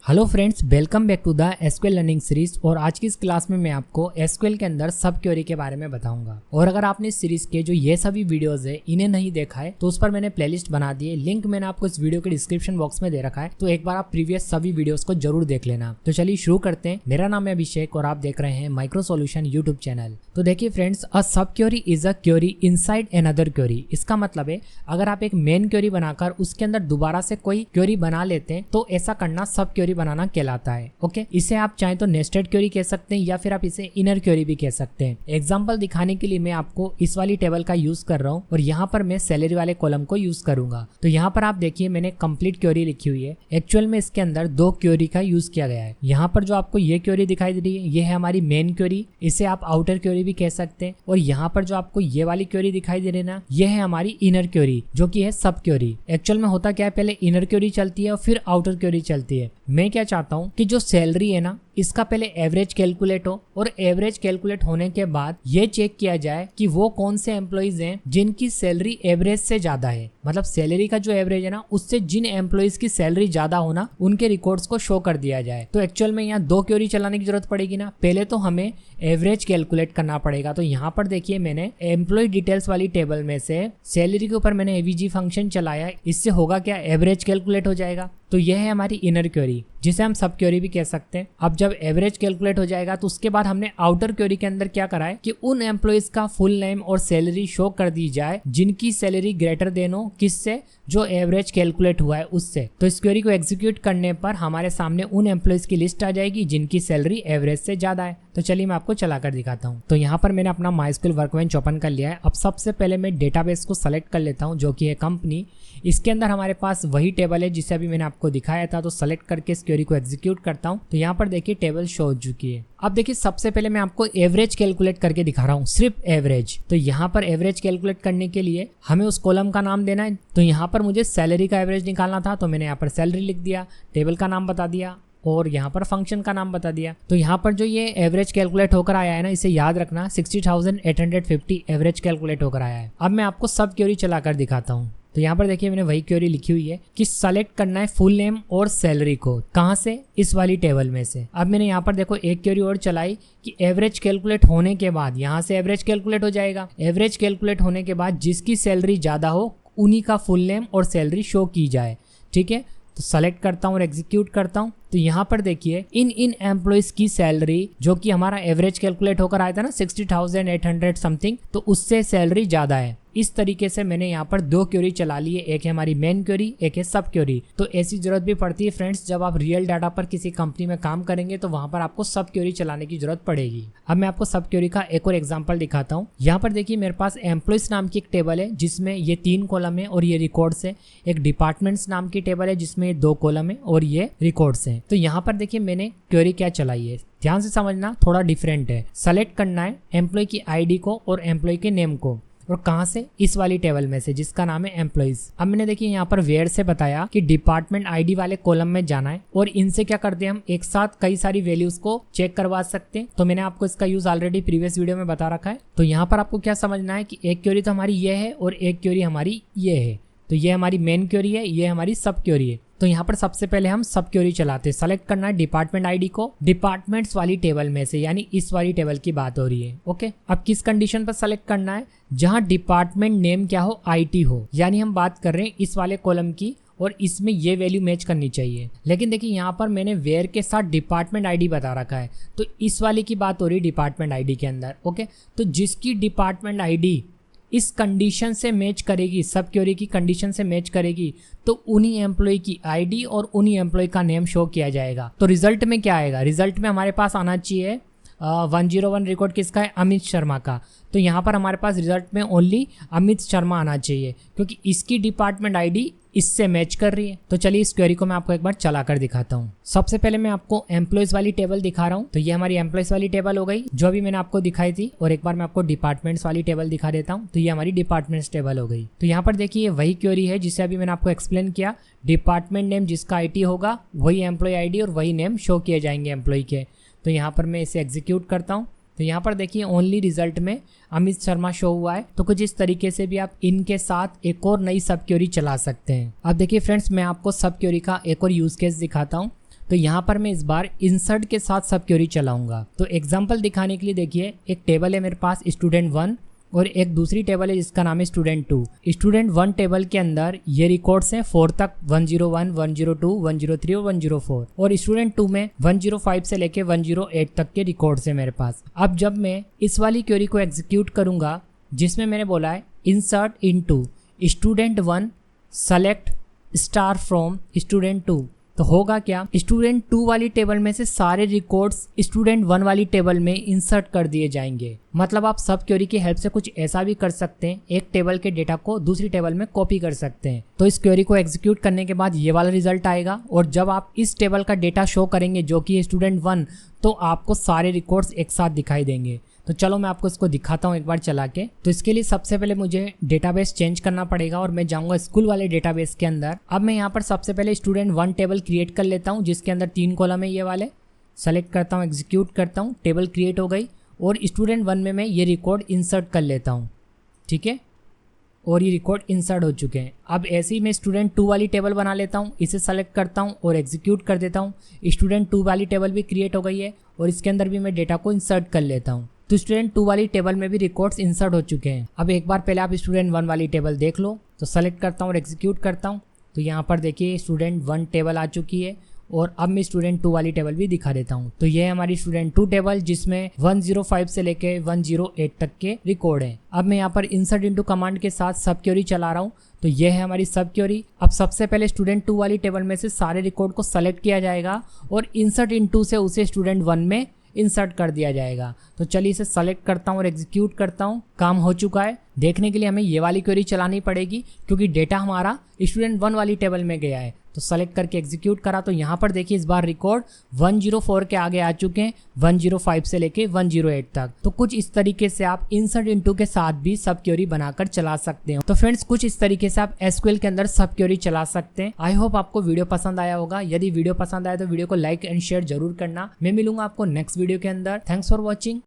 Hello friends, welcome back to the SQL learning series. और आज की इस क्लास में मैं आपको एसक्यूएल के अंदर सब क्वेरी के बारे में बताऊंगा। और अगर आपने इस सीरीज के जो ये सभी वीडियोस है इन्हें नहीं देखा है तो उस पर मैंने प्लेलिस्ट बना दी है, लिंक मैंने आपको इस वीडियो के डिस्क्रिप्शन बॉक्स में दे रखा है, तो एक बार आप प्रीवियस सभी वीडियोस को जरूर देख लेना। तो चलिए शुरू करते हैं। मेरा नाम है अभिषेक और आप देख रहे हैं माइक्रो सॉल्यूशन यूट्यूब चैनल। तो देखिए फ्रेंड्स, अ सब query is a query inside another query. इसका मतलब है अगर आप एक मेन क्वेरी बनाकर उसके अंदर दोबारा से कोई क्वेरी बना लेते हैं तो ऐसा करना सब क्वेरी बनाना कहलाता है। ओके, इसे आप चाहें तो नेस्टेड क्वेरी कह सकते हैं या फिर आप इसे इनर क्वेरी भी कह सकते हैं। एग्जांपल दिखाने के लिए मैं आपको इस वाली टेबल का यूज कर रहा हूँ और यहाँ पर मैं सैलरी वाले कॉलम को यूज करूंगा। तो यहाँ पर आप देखिए मैंने कंप्लीट क्वेरी लिखी हुई है। एक्चुअल में इसके अंदर दो क्वेरी का यूज किया गया है। यहाँ पर जो आपको ये क्वेरी दिखाई दे रही है ये है हमारी मेन क्वेरी, इसे आप आउटर क्वेरी भी कह सकते हैं। और यहाँ पर जो आपको ये वाली क्वेरी दिखाई दे रही है ना, ये है हमारी इनर क्वेरी जो कि है सब क्वेरी। एक्चुअल में होता क्या है, पहले इनर क्वेरी चलती है और फिर आउटर क्वेरी चलती है। मैं क्या चाहता हूँ कि जो सैलरी है ना इसका पहले एवरेज कैलकुलेट हो और एवरेज कैलकुलेट होने के बाद ये चेक किया जाए कि वो कौन से एम्प्लॉइज हैं जिनकी सैलरी एवरेज से ज्यादा है। मतलब सैलरी का जो एवरेज है ना उससे जिन एम्प्लॉइज की सैलरी ज्यादा होना उनके रिकॉर्ड्स को शो कर दिया जाए। तो एक्चुअल में यहाँ दो क्वेरी चलाने की जरूरत पड़ेगी ना। पहले तो हमें एवरेज कैलकुलेट करना पड़ेगा। तो यहाँ पर देखिए मैंने एम्प्लॉय डिटेल्स वाली टेबल में से सैलरी के ऊपर मैंने एवीजी फंक्शन चलाया। इससे होगा क्या, एवरेज कैलकुलेट हो जाएगा। तो यह है हमारी इनर क्वेरी जिसे हम सब क्वेरी भी कह सकते हैं। अब जब एवरेज कैलकुलेट हो जाएगा तो उसके बाद हमने आउटर क्वेरी के अंदर क्या करा है कि उन एम्प्लॉइज का फुल नेम और सैलरी शो कर दी जाए जिनकी सैलरी ग्रेटर देन हो किससे, जो एवरेज कैलकुलेट हुआ है उससे। तो इस क्वेरी को एग्जीक्यूट करने पर हमारे सामने उन एम्प्लॉइज की लिस्ट आ जाएगी जिनकी सैलरी एवरेज से ज्यादा है। तो चलिए मैं आपको चलाकर दिखाता हूँ। तो यहाँ पर मैंने अपना माइस्क्यूएल वर्कबेंच ओपन कर लिया है। अब सबसे पहले मैं डेटाबेस को सेलेक्ट कर लेता हूँ जो कि है कंपनी। इसके अंदर हमारे पास वही टेबल है जिसे अभी मैंने आपको दिखाया था। तो सेलेक्ट करके इस क्वेरी को एग्जीक्यूट करता हूँ। तो यहाँ पर देखिए टेबल शो हो चुकी है। अब देखिए सबसे पहले मैं आपको एवरेज कैलकुलेट करके दिखा रहा हूँ, सिर्फ एवरेज। तो यहाँ पर एवरेज कैलकुलेट करने के लिए हमें उस कॉलम का नाम देना है। तो यहाँ पर मुझे सैलरी का एवरेज निकालना था तो मैंने यहाँ पर सैलरी लिख दिया, टेबल का नाम बता दिया और यहाँ पर फंक्शन का नाम बता दिया। तो यहाँ पर जो ये एवरेज कैलकुलेट होकर आया है ना, इसे याद रखना 60,850 एवरेज कैलकुलेट होकर आया है। अब मैं आपको सब क्वेरी चलाकर दिखाता हूँ। तो यहाँ पर देखिए मैंने वही क्वेरी लिखी हुई है कि सेलेक्ट करना है फुल नेम और सैलरी को। कहाँ से, इस वाली टेबल में से। अब मैंने यहाँ पर देखो एक क्वेरी और चलाई कि एवरेज कैलकुलेट होने के बाद यहाँ से एवरेज कैलकुलेट हो जाएगा। एवरेज कैलकुलेट होने के बाद जिसकी सैलरी ज्यादा हो उन्हीं का फुल नेम और सैलरी शो की जाए। ठीक है, तो सेलेक्ट करता हूँ और एग्जीक्यूट करता हूँ। तो यहाँ पर देखिए इन एम्प्लॉइज की सैलरी जो कि हमारा एवरेज कैलकुलेट होकर आया था ना 60,800 समथिंग, तो उससे सैलरी ज्यादा है। इस तरीके से मैंने यहाँ पर दो क्वेरी चला ली है, एक है हमारी मेन क्वेरी, एक है सब क्वेरी। तो ऐसी जरूरत भी पड़ती है फ्रेंड्स, जब आप रियल डाटा पर किसी कंपनी में काम करेंगे तो वहां पर आपको सब क्वेरी चलाने की जरूरत पड़ेगी। अब मैं आपको सब क्वेरी का एक और एग्जांपल दिखाता हूँ। यहाँ पर देखिए मेरे पास एम्प्लॉइज नाम की एक टेबल है जिसमें ये 3 कॉलम है और ये रिकॉर्ड्स है। एक डिपार्टमेंट्स नाम की टेबल है जिसमें 2 कॉलम है और ये रिकॉर्ड्स है। तो यहाँ पर देखिए मैंने क्वेरी क्या चलाई है, ध्यान से समझना, थोड़ा डिफरेंट है। सेलेक्ट करना है एम्प्लॉय की आईडी को और एम्प्लॉय के नेम को, और कहाँ से, इस वाली टेबल में से जिसका नाम है एम्प्लॉइज। अब मैंने देखिए यहाँ पर वेयर से बताया कि डिपार्टमेंट आईडी वाले कॉलम में जाना है और इनसे क्या करते हैं, हम एक साथ कई सारी वैल्यूज को चेक करवा सकते हैं। तो मैंने आपको इसका यूज ऑलरेडी प्रीवियस वीडियो में बता रखा है। तो यहाँ पर आपको क्या समझना है कि एक क्वेरी तो हमारी ये है और एक क्वेरी हमारी ये है। तो ये हमारी मेन क्वेरी है, ये हमारी सब क्वेरी है। तो यहाँ पर सबसे पहले हम सब क्वेरी चलाते हैं। सेलेक्ट करना है डिपार्टमेंट आईडी को डिपार्टमेंट्स वाली टेबल में से, यानी इस वाली टेबल की बात हो रही है। ओके, अब किस कंडीशन पर सेलेक्ट करना है, जहां डिपार्टमेंट नेम क्या हो, आईटी हो। यानी हम बात कर रहे हैं इस वाले कॉलम की और इसमें ये वैल्यू मैच करनी चाहिए। लेकिन देखिए यहाँ पर मैंने वेयर के साथ डिपार्टमेंट आईडी बता रखा है, तो इस वाले की बात हो रही है डिपार्टमेंट आईडी के अंदर। ओके, तो जिसकी डिपार्टमेंट आईडी इस कंडीशन से मैच करेगी, सब क्वेरी की कंडीशन से मैच करेगी, तो उन्हीं एम्प्लॉय की आईडी और उन्हीं एम्प्लॉय का नेम शो किया जाएगा। तो रिजल्ट में क्या आएगा, रिजल्ट में हमारे पास आना चाहिए 101 रिकॉर्ड किसका है, अमित शर्मा का। तो यहाँ पर हमारे पास रिजल्ट में ओनली अमित शर्मा आना चाहिए क्योंकि इसकी डिपार्टमेंट आईडी इससे मैच कर रही है। तो चलिए इस क्वेरी को मैं आपको एक बार चलाकर दिखाता हूँ। सबसे पहले मैं आपको एम्प्लॉइज वाली टेबल दिखा रहा हूँ। तो ये हमारी एम्प्लॉइज वाली टेबल हो गई जो अभी मैंने आपको दिखाई थी, और एक बार मैं आपको डिपार्टमेंट्स वाली टेबल दिखा देता हूँ। तो ये हमारी डिपार्टमेंट्स टेबल हो गई। तो यहाँ पर देखिए वही क्वेरी है जिसे अभी मैंने आपको एक्सप्लेन किया। डिपार्टमेंट नेम जिसका आईटी होगा वही एम्प्लॉय आईडी और वही नेम शो किए जाएंगे एम्प्लॉय के। तो यहाँ पर मैं इसे एग्जीक्यूट करता हूँ। तो यहाँ पर देखिए ओनली रिजल्ट में अमित शर्मा शो हुआ है। तो कुछ इस तरीके से भी आप इनके साथ एक और नई सब क्वेरी चला सकते हैं। अब देखिए फ्रेंड्स, मैं आपको सब क्वेरी का एक और यूज केस दिखाता हूँ। तो यहाँ पर मैं इस बार इंसर्ट के साथ सब क्वेरी चलाऊंगा। तो एग्जांपल दिखाने के लिए देखिए, एक टेबल है मेरे पास स्टूडेंट 1 और एक दूसरी टेबल है जिसका नाम है स्टूडेंट 2। स्टूडेंट 1 टेबल के अंदर ये रिकॉर्ड्स हैं 4 तक, 101, 102, 103 और 104, और स्टूडेंट 2 में 105 से लेके 108 तक के रिकॉर्ड्स हैं मेरे पास। अब जब मैं इस वाली क्वेरी को एग्जीक्यूट करूंगा जिसमें मैंने बोला है insert into student 1 select star from student 2, तो होगा क्या, स्टूडेंट 2 वाली टेबल में से सारे रिकॉर्ड्स स्टूडेंट 1 वाली टेबल में इंसर्ट कर दिए जाएंगे। मतलब आप सब क्वेरी की हेल्प से कुछ ऐसा भी कर सकते हैं, एक टेबल के डेटा को दूसरी टेबल में कॉपी कर सकते हैं। तो इस क्वेरी को एग्जीक्यूट करने के बाद ये वाला रिजल्ट आएगा, और जब आप इस टेबल का डेटा शो करेंगे जो कि स्टूडेंट 1, तो आपको सारे रिकॉर्ड्स एक साथ दिखाई देंगे। तो चलो मैं आपको इसको दिखाता हूँ एक बार चला के। तो इसके लिए सबसे पहले मुझे डेटाबेस चेंज करना पड़ेगा और मैं जाऊँगा स्कूल वाले डेटाबेस के अंदर। अब मैं यहाँ पर सबसे पहले स्टूडेंट 1 टेबल क्रिएट कर लेता हूँ जिसके अंदर 3 कॉलम है ये वाले। सेलेक्ट करता हूँ, एग्जीक्यूट करता हूँ, टेबल क्रिएट हो गई, और स्टूडेंट 1 में मैं ये रिकॉर्ड इंसर्ट कर लेता हूँ। ठीक है, और ये रिकॉर्ड इंसर्ट हो चुके हैं। अब ऐसे ही मैं स्टूडेंट 2 वाली टेबल बना लेता हूँ, इसे सेलेक्ट करता हूँ और एग्जीक्यूट कर देता हूँ। स्टूडेंट 2 वाली टेबल भी क्रिएट हो गई है और इसके अंदर भी मैं डेटा को इंसर्ट कर लेता हूँ। तो स्टूडेंट 2 वाली टेबल में भी रिकॉर्ड्स इंसर्ट हो चुके हैं। अब एक बार पहले आप स्टूडेंट 1 वाली टेबल देख लो। तो सेलेक्ट करता हूँ और एग्जीक्यूट करता हूँ। तो यहाँ पर देखिए स्टूडेंट 1 टेबल आ चुकी है, और अब मैं स्टूडेंट 2 वाली टेबल भी दिखा देता हूँ। तो ये है हमारी स्टूडेंट 2 टेबल जिसमें 105 से लेके 108 तक के रिकॉर्ड हैं। अब मैं यहाँ पर इंसर्ट इनटू कमांड के साथ सब क्वेरी चला रहा हूँ। तो ये है हमारी सब क्वेरी। अब सबसे पहले स्टूडेंट 2 वाली टेबल में से सारे रिकॉर्ड को सेलेक्ट किया जाएगा और इंसर्ट इनटू से उसे स्टूडेंट 1 में इंसर्ट कर दिया जाएगा। तो चलिए इसे सेलेक्ट करता हूँ और एग्जीक्यूट करता हूँ। काम हो चुका है। देखने के लिए हमें ये वाली क्वेरी चलानी पड़ेगी क्योंकि डेटा हमारा स्टूडेंट 1 वाली टेबल में गया है। तो सेलेक्ट करके एग्जीक्यूट करा तो यहाँ पर देखिए इस बार रिकॉर्ड 104 के आगे आ चुके हैं, 105 से लेके 108 तक। तो कुछ इस तरीके से आप इंसर्ट इनटू के साथ भी सब क्वेरी बनाकर चला सकते हो। तो फ्रेंड्स कुछ इस तरीके से आप एसक्यूएल के अंदर सब क्वेरी चला सकते हैं। आई होप आपको वीडियो पसंद आया होगा। यदि वीडियो पसंद आया तो वीडियो को लाइक एंड शेयर जरूर करना। मैं मिलूंगा आपको नेक्स्ट वीडियो के अंदर। Thanks for watching.